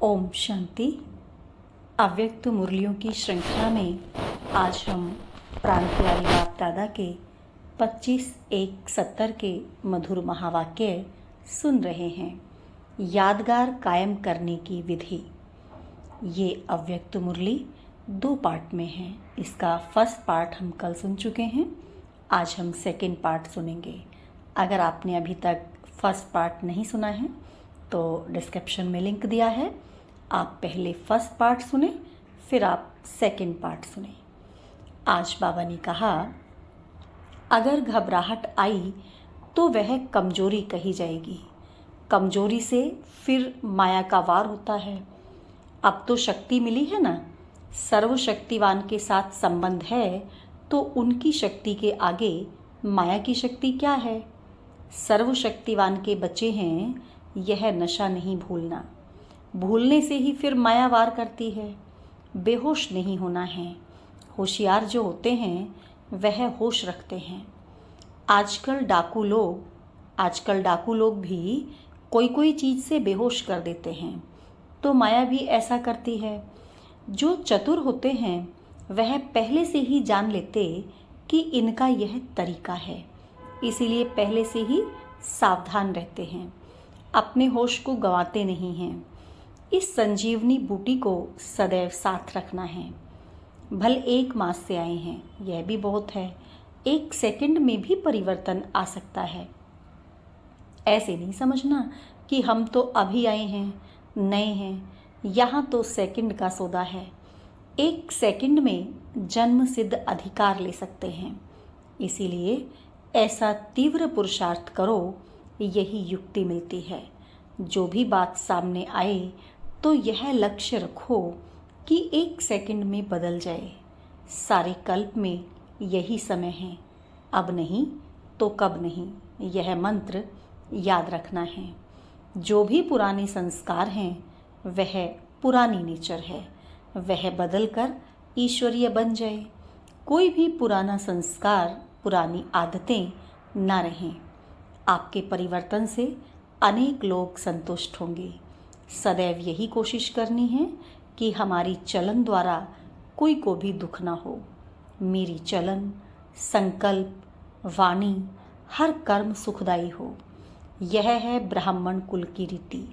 ओम शांति। अव्यक्त मुरलियों की श्रृंखला में आज हम प्राण प्यारे बाप दादा के 25-1-70 के मधुर महावाक्य सुन रहे हैं। यादगार कायम करने की विधि। ये अव्यक्त मुरली 2 पार्ट में है। इसका फर्स्ट पार्ट हम कल सुन चुके हैं, आज हम सेकेंड पार्ट सुनेंगे। अगर आपने अभी तक फर्स्ट पार्ट नहीं सुना है तो डिस्क्रिप्शन में लिंक दिया है, आप पहले फर्स्ट पार्ट सुने, फिर आप सेकेंड पार्ट सुने। आज बाबा ने कहा, अगर घबराहट आई तो वह कमजोरी कही जाएगी। कमजोरी से फिर माया का वार होता है। अब तो शक्ति मिली है ना, सर्वशक्तिवान के साथ संबंध है, तो उनकी शक्ति के आगे माया की शक्ति क्या है। सर्वशक्तिवान के बच्चे हैं, यह नशा नहीं भूलना। भूलने से ही फिर माया वार करती है। बेहोश नहीं होना है। होशियार जो होते हैं वह होश रखते हैं। आजकल डाकू लोग भी कोई चीज़ से बेहोश कर देते हैं, तो माया भी ऐसा करती है। जो चतुर होते हैं वह पहले से ही जान लेते कि इनका यह तरीका है, इसीलिए पहले से ही सावधान रहते हैं, अपने होश को गंवाते नहीं हैं। इस संजीवनी बूटी को सदैव साथ रखना है। भले 1 मास से आए हैं, यह भी बहुत है। 1 सेकंड में भी परिवर्तन आ सकता है। ऐसे नहीं समझना कि हम तो अभी आए हैं, नए हैं। यहाँ तो सेकंड का सौदा है। 1 सेकंड में जन्म सिद्ध अधिकार ले सकते हैं। इसीलिए ऐसा तीव्र पुरुषार्थ करो, यही युक्ति मिलती है। जो भी बात सामने आए तो यह लक्ष्य रखो कि 1 सेकंड में बदल जाए। सारे कल्प में यही समय है, अब नहीं तो कब नहीं। यह मंत्र याद रखना है। जो भी पुराने संस्कार हैं वह पुरानी नेचर है, वह बदलकर ईश्वरीय बन जाए। कोई भी पुराना संस्कार, पुरानी आदतें ना रहें। आपके परिवर्तन से अनेक लोग संतुष्ट होंगे। सदैव यही कोशिश करनी है कि हमारी चलन द्वारा कोई को भी दुख ना हो। मेरी चलन, संकल्प, वाणी, हर कर्म सुखदायी हो। यह है ब्राह्मण कुल की रीति।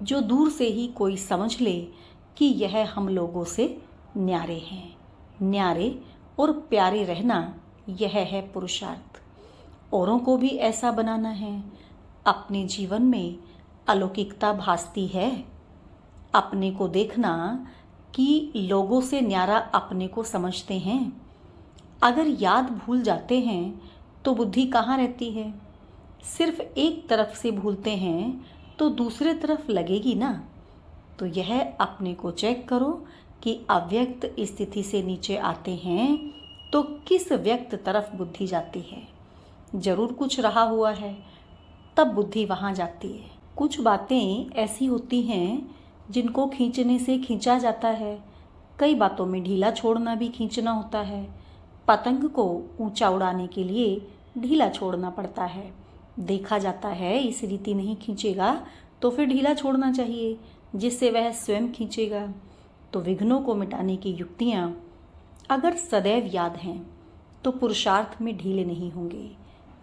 जो दूर से ही कोई समझ ले कि यह हम लोगों से न्यारे हैं। न्यारे और प्यारे रहना, यह है पुरुषार्थ। औरों को भी ऐसा बनाना है। अपने जीवन में अलौकिकता भासती है। अपने को देखना कि लोगों से न्यारा अपने को समझते हैं। अगर याद भूल जाते हैं तो बुद्धि कहाँ रहती है। सिर्फ एक तरफ से भूलते हैं तो दूसरे तरफ लगेगी ना। तो यह अपने को चेक करो कि अव्यक्त स्थिति से नीचे आते हैं तो किस व्यक्त तरफ बुद्धि जाती है। जरूर कुछ रहा हुआ है, तब बुद्धि वहाँ जाती है। कुछ बातें ऐसी होती हैं जिनको खींचने से खींचा जाता है। कई बातों में ढीला छोड़ना भी खींचना होता है। पतंग को ऊंचा उड़ाने के लिए ढीला छोड़ना पड़ता है। देखा जाता है इस रीति नहीं खींचेगा तो फिर ढीला छोड़ना चाहिए, जिससे वह स्वयं खींचेगा। तो विघ्नों को मिटाने की युक्तियाँ अगर सदैव याद हैं तो पुरुषार्थ में ढीले नहीं होंगे।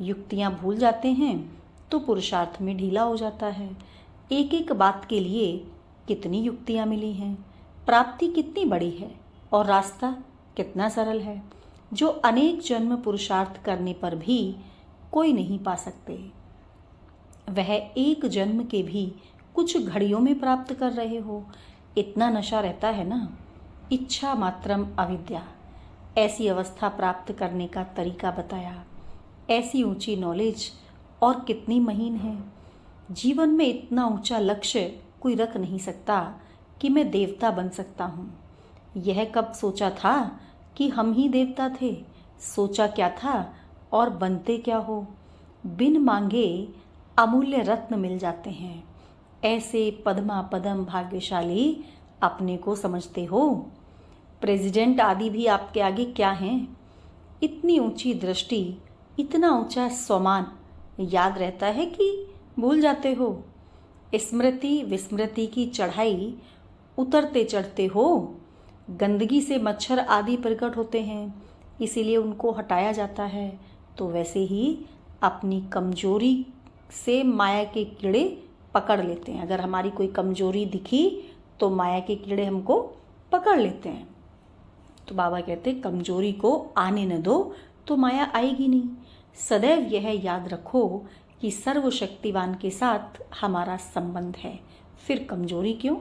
युक्तियाँ भूल जाते हैं तो पुरुषार्थ में ढीला हो जाता है। एक एक बात के लिए कितनी युक्तियाँ मिली हैं। प्राप्ति कितनी बड़ी है और रास्ता कितना सरल है, जो अनेक जन्म पुरुषार्थ करने पर भी कोई नहीं पा सकते। वह 1 जन्म के भी कुछ घड़ियों में प्राप्त कर रहे हो। इतना नशा रहता है ना। इच्छा मात्रम अविद्या। ऐसी अवस्था प्राप्त करने का तरीका बताया। ऐसी ऊंची नॉलेज और कितनी महीन है। जीवन में इतना ऊंचा लक्ष्य कोई रख नहीं सकता कि मैं देवता बन सकता हूँ। यह कब सोचा था कि हम ही देवता थे। सोचा क्या था और बनते क्या हो। बिन मांगे अमूल्य रत्न मिल जाते हैं। ऐसे पद्मा पदम भाग्यशाली अपने को समझते हो। प्रेसिडेंट आदि भी आपके आगे क्या हैं। इतनी ऊंची दृष्टि, इतना ऊंचा स्वमान याद रहता है कि भूल जाते हो। स्मृति विस्मृति की चढ़ाई उतरते चढ़ते हो। गंदगी से मच्छर आदि प्रकट होते हैं, इसीलिए उनको हटाया जाता है। तो वैसे ही अपनी कमजोरी से माया के कीड़े पकड़ लेते हैं। अगर हमारी कोई कमजोरी दिखी तो माया के कीड़े हमको पकड़ लेते हैं। तो बाबा कहते हैं कमजोरी को आने न दो तो माया आएगी नहीं। सदैव यह याद रखो कि सर्वशक्तिवान के साथ हमारा संबंध है, फिर कमजोरी क्यों।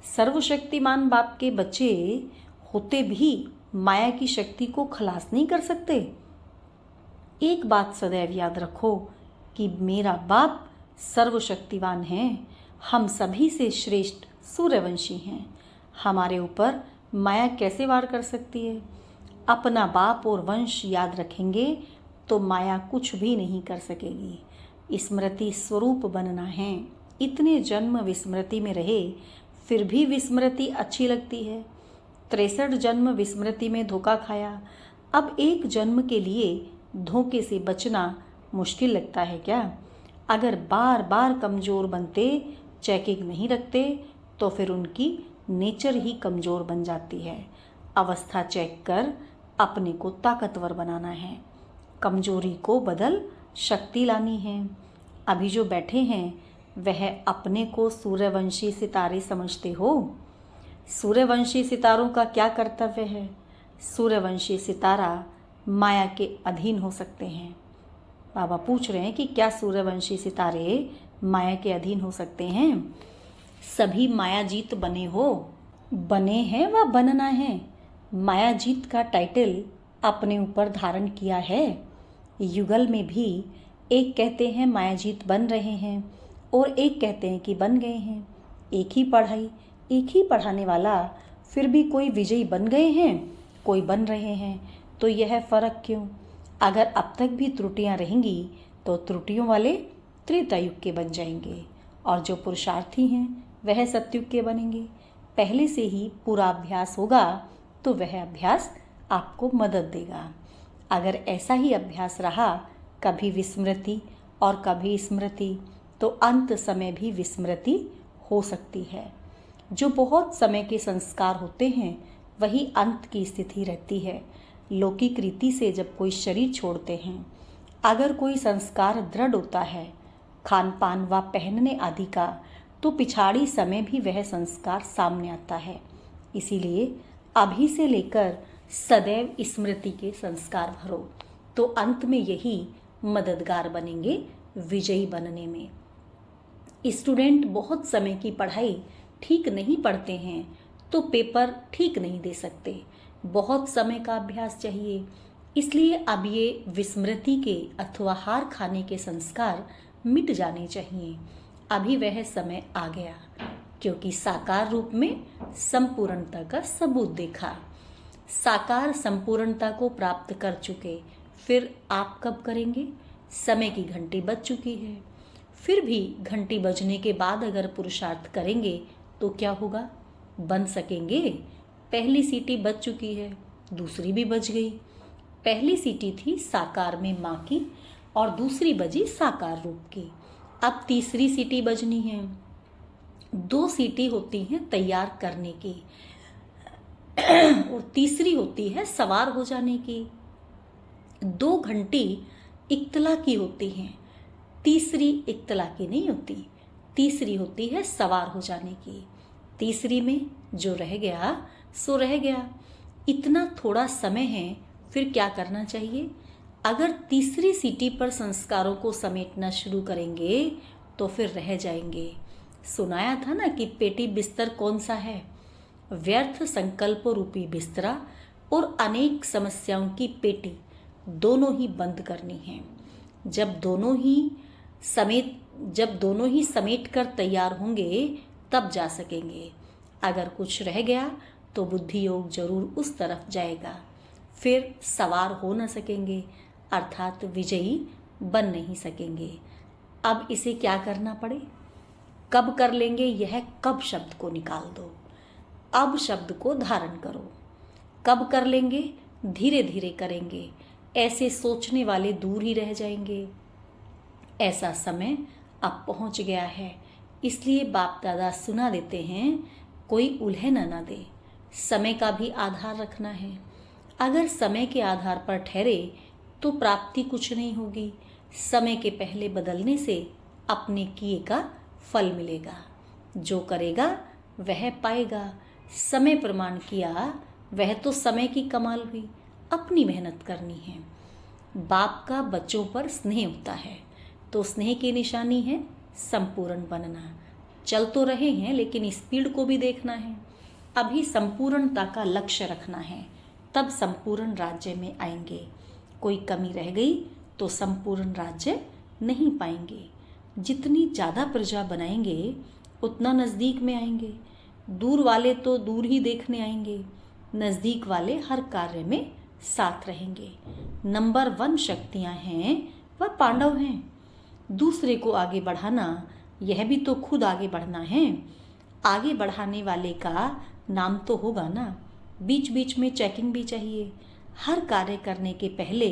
सर्वशक्तिमान बाप के बच्चे होते भी माया की शक्ति को खलास नहीं कर सकते। एक बात सदैव याद रखो कि मेरा बाप सर्वशक्तिवान है, हम सभी से श्रेष्ठ सूर्यवंशी हैं। हमारे ऊपर माया कैसे वार कर सकती है। अपना बाप और वंश याद रखेंगे तो माया कुछ भी नहीं कर सकेगी। स्मृति स्वरूप बनना है। इतने जन्म विस्मृति में रहे फिर भी विस्मृति अच्छी लगती है। 63 जन्म विस्मृति में धोखा खाया, अब एक जन्म के लिए धोखे से बचना मुश्किल लगता है क्या। अगर बार बार कमज़ोर बनते, चेकिंग नहीं रखते, तो फिर उनकी नेचर ही कमज़ोर बन जाती है। अवस्था चेक कर अपने को ताकतवर बनाना है, कमजोरी को बदल शक्ति लानी है। अभी जो बैठे हैं वह अपने को सूर्यवंशी सितारे समझते हो। सूर्यवंशी सितारों का क्या कर्तव्य है। सूर्यवंशी सितारा माया के अधीन हो सकते हैं। बाबा पूछ रहे हैं कि क्या सूर्यवंशी सितारे माया के अधीन हो सकते हैं। सभी मायाजीत बने हो, बने हैं व बनना है। मायाजीत का टाइटल अपने ऊपर धारण किया है। युगल में भी एक कहते हैं मायाजीत बन रहे हैं और एक कहते हैं कि बन गए हैं। एक ही पढ़ाई, एक ही पढ़ाने वाला, फिर भी कोई विजयी बन गए हैं, कोई बन रहे हैं। तो यह फ़र्क क्यों। अगर अब तक भी त्रुटियां रहेंगी तो त्रुटियों वाले त्रेता युग के बन जाएंगे और जो पुरुषार्थी हैं वह सतयुग के बनेंगे। पहले से ही पूरा अभ्यास होगा तो वह अभ्यास आपको मदद देगा। अगर ऐसा ही अभ्यास रहा, कभी विस्मृति और कभी स्मृति, तो अंत समय भी विस्मृति हो सकती है। जो बहुत समय के संस्कार होते हैं वही अंत की स्थिति रहती है। लौकिक रीति से जब कोई शरीर छोड़ते हैं, अगर कोई संस्कार दृढ़ होता है खान पान व पहनने आदि का, तो पिछाड़ी समय भी वह संस्कार सामने आता है। इसीलिए अभी से लेकर सदैव स्मृति के संस्कार भरो, तो अंत में यही मददगार बनेंगे विजयी बनने में। स्टूडेंट बहुत समय की पढ़ाई ठीक नहीं पढ़ते हैं तो पेपर ठीक नहीं दे सकते। बहुत समय का अभ्यास चाहिए। इसलिए अब ये विस्मृति के अथवा हार खाने के संस्कार मिट जाने चाहिए। अभी वह समय आ गया, क्योंकि साकार रूप में संपूर्णता का सबूत देखा। साकार संपूर्णता को प्राप्त कर चुके, फिर आप कब करेंगे। समय की घंटी बज चुकी है। फिर भी घंटी बजने के बाद अगर पुरुषार्थ करेंगे तो क्या होगा, बन सकेंगे। पहली सीटी बज चुकी है, दूसरी भी बज गई। पहली सीटी थी साकार में माँ की और दूसरी बजी साकार रूप की। अब तीसरी सीटी बजनी है। 2 सीटी होती हैं तैयार करने की और तीसरी होती है सवार हो जाने की। 2 घंटी इक्तला की होती हैं, तीसरी इक्तला की नहीं होती। तीसरी होती है सवार हो जाने की। तीसरी में जो रह गया सो रह गया। इतना थोड़ा समय है, फिर क्या करना चाहिए। अगर तीसरी सीटी पर संस्कारों को समेटना शुरू करेंगे तो फिर रह जाएंगे। सुनाया था ना कि पेटी बिस्तर कौन सा है, व्यर्थ संकल्प रूपी बिस्तरा और अनेक समस्याओं की पेटी, दोनों ही बंद करनी है। जब दोनों ही समेट कर तैयार होंगे तब जा सकेंगे। अगर कुछ रह गया तो बुद्धि योग जरूर उस तरफ जाएगा, फिर सवार हो न सकेंगे, अर्थात विजयी बन नहीं सकेंगे। अब इसे क्या करना पड़े, कब कर लेंगे, यह कब शब्द को निकाल दो। अब शब्द को धारण करो। कब कर लेंगे, धीरे धीरे करेंगे। ऐसे सोचने वाले दूर ही रह जाएंगे। ऐसा समय अब पहुंच गया है इसलिए बाप दादा सुना देते हैं, कोई उलझन न दे। समय का भी आधार रखना है। अगर समय के आधार पर ठहरे तो प्राप्ति कुछ नहीं होगी। समय के पहले बदलने से अपने किए का फल मिलेगा। जो करेगा वह पाएगा। समय प्रमाण किया, वह तो समय की कमाल हुई। अपनी मेहनत करनी है। बाप का बच्चों पर स्नेह होता है, तो स्नेह की निशानी है संपूर्ण बनना। चल तो रहे हैं, लेकिन स्पीड को भी देखना है। अभी संपूर्णता का लक्ष्य रखना है, तब संपूर्ण राज्य में आएंगे। कोई कमी रह गई तो संपूर्ण राज्य नहीं पाएंगे। जितनी ज़्यादा प्रजा बनाएंगे उतना नज़दीक में आएंगे। दूर वाले तो दूर ही देखने आएंगे, नज़दीक वाले हर कार्य में साथ रहेंगे। नंबर 1 शक्तियाँ हैं वह पांडव हैं। दूसरे को आगे बढ़ाना, यह भी तो खुद आगे बढ़ना है। आगे बढ़ाने वाले का नाम तो होगा ना। बीच बीच में चेकिंग भी चाहिए। हर कार्य करने के पहले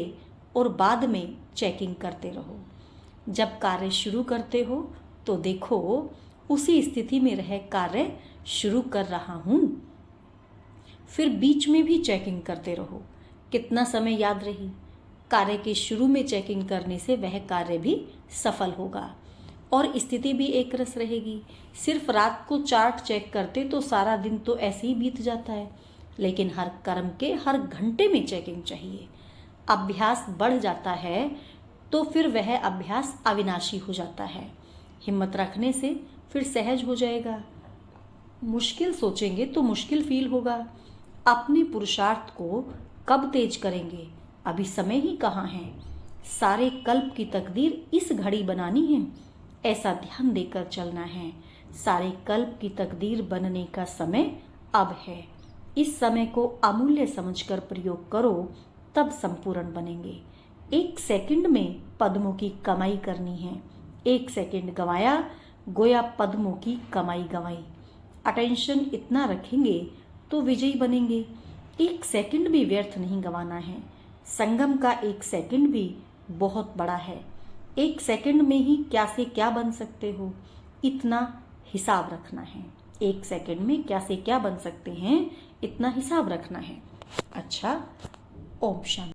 और बाद में चेकिंग करते रहो। जब कार्य शुरू करते हो तो देखो उसी स्थिति में रह कार्य शुरू कर रहा हूँ। फिर बीच में भी चेकिंग करते रहो, कितना समय याद रही। कार्य के शुरू में चेकिंग करने से वह कार्य भी सफल होगा और स्थिति भी एक रस रहेगी। सिर्फ रात को चार्ट चेक करते तो सारा दिन तो ऐसे ही बीत जाता है, लेकिन हर कर्म के हर घंटे में चेकिंग चाहिए। अभ्यास बढ़ जाता है तो फिर वह अभ्यास अविनाशी हो जाता है। हिम्मत रखने से फिर सहज हो जाएगा। मुश्किल सोचेंगे तो मुश्किल फील होगा। अपने पुरुषार्थ को कब तेज करेंगे, अभी समय ही कहाँ है। सारे कल्प की तकदीर इस घड़ी बनानी है, ऐसा ध्यान देकर चलना है। सारे कल्प की तकदीर बनने का समय अब है। इस समय को अमूल्य समझकर प्रयोग करो, तब संपूर्ण बनेंगे। 1 सेकंड में पद्मों की कमाई करनी है। 1 सेकंड गंवाया गोया पद्मों की कमाई गंवाई। अटेंशन इतना रखेंगे तो विजयी बनेंगे। 1 सेकंड भी व्यर्थ नहीं गंवाना है। संगम का 1 सेकंड भी बहुत बड़ा है। 1 सेकंड में ही क्या से क्या बन सकते हो, इतना हिसाब रखना है। 1 सेकंड में क्या से क्या बन सकते हैं, इतना हिसाब रखना है। अच्छा, ओम शांति।